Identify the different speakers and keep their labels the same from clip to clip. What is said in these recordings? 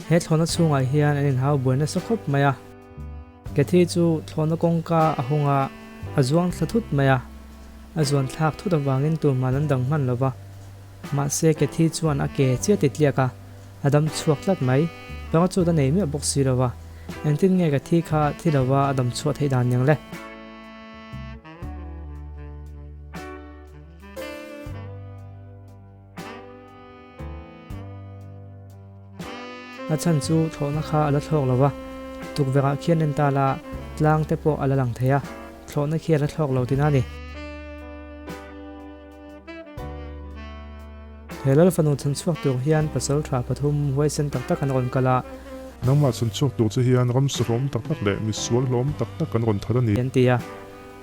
Speaker 1: he thlona chunga hian an in hau buaina sakhop maya ke thi chu thlona kongka ahunga azuang thluthut maya azuan thlak thut awangin tur manan dang man lova ma se ke thi chuan a ke che titliaka adam chuak lat mai banga chu da nei mi bok sirawa entin nge ka thi kha thilawa adam chu thei dan yang le achan chu thlona kha ala thlok lawa tukveka khian en tala tlang te po ala lang theya thlona khi ala thlok lo tinani helal fanu chan chuak tur hian pasal tha pathum huai sen tak tak an ron kala
Speaker 2: nangma chun chuak tur che hian ram sawm tak tak le mi sual hlom tak tak kan ron thada ni
Speaker 1: yan tia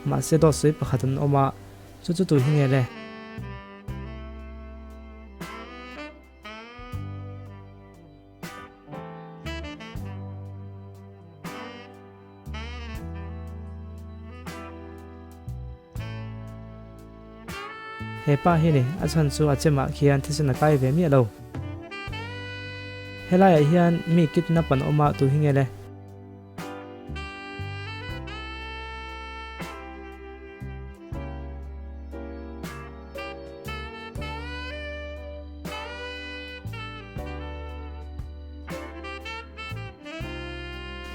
Speaker 1: ma se do sei pakhatan oma chu chu tu hinge le hepa hi ni achan chu achema khian thisena kai ve mi lo helai hian mi kitna pan oma tu hinge le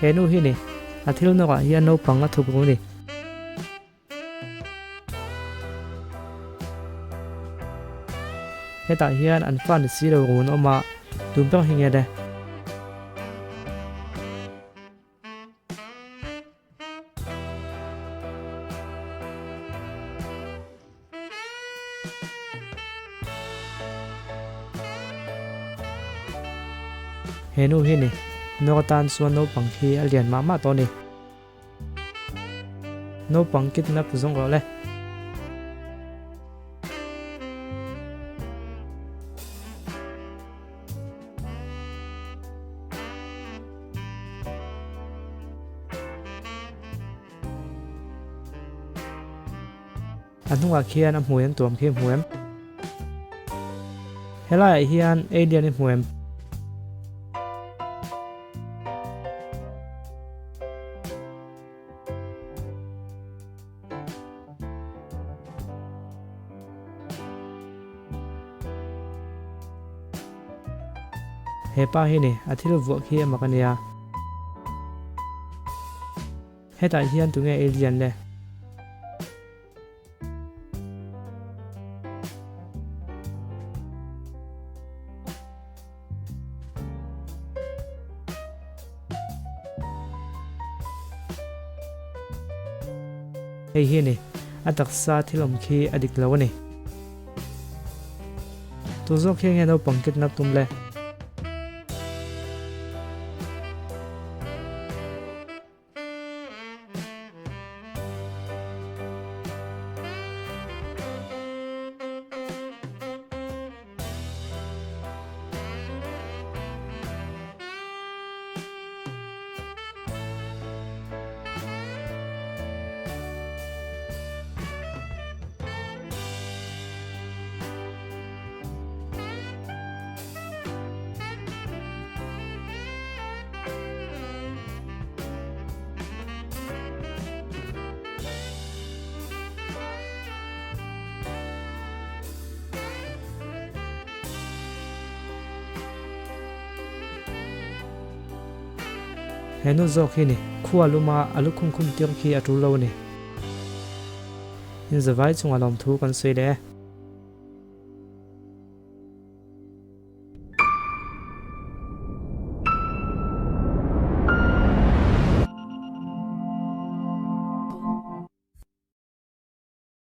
Speaker 1: henu hi ni athil no ga hian no panga thupu ni heta hian an fan siro gun oma tumpang hinge de henu hi ni notan suan no pangki alian mama to ni no pangkit na puzong ro le anunga khian a hmuem tuam khi hmuem helai hian alien ni hmuem hepa hi ni athil vu khi amakania heta hian tunge alien le hei hi ni ataksa thilom khi adik lawani tuzo khi nge no pangkit nap tumle henu zo khi ni khuwa luma alu khum khum tiang khi atu lo ni in zawai chunga lom thu kan sei le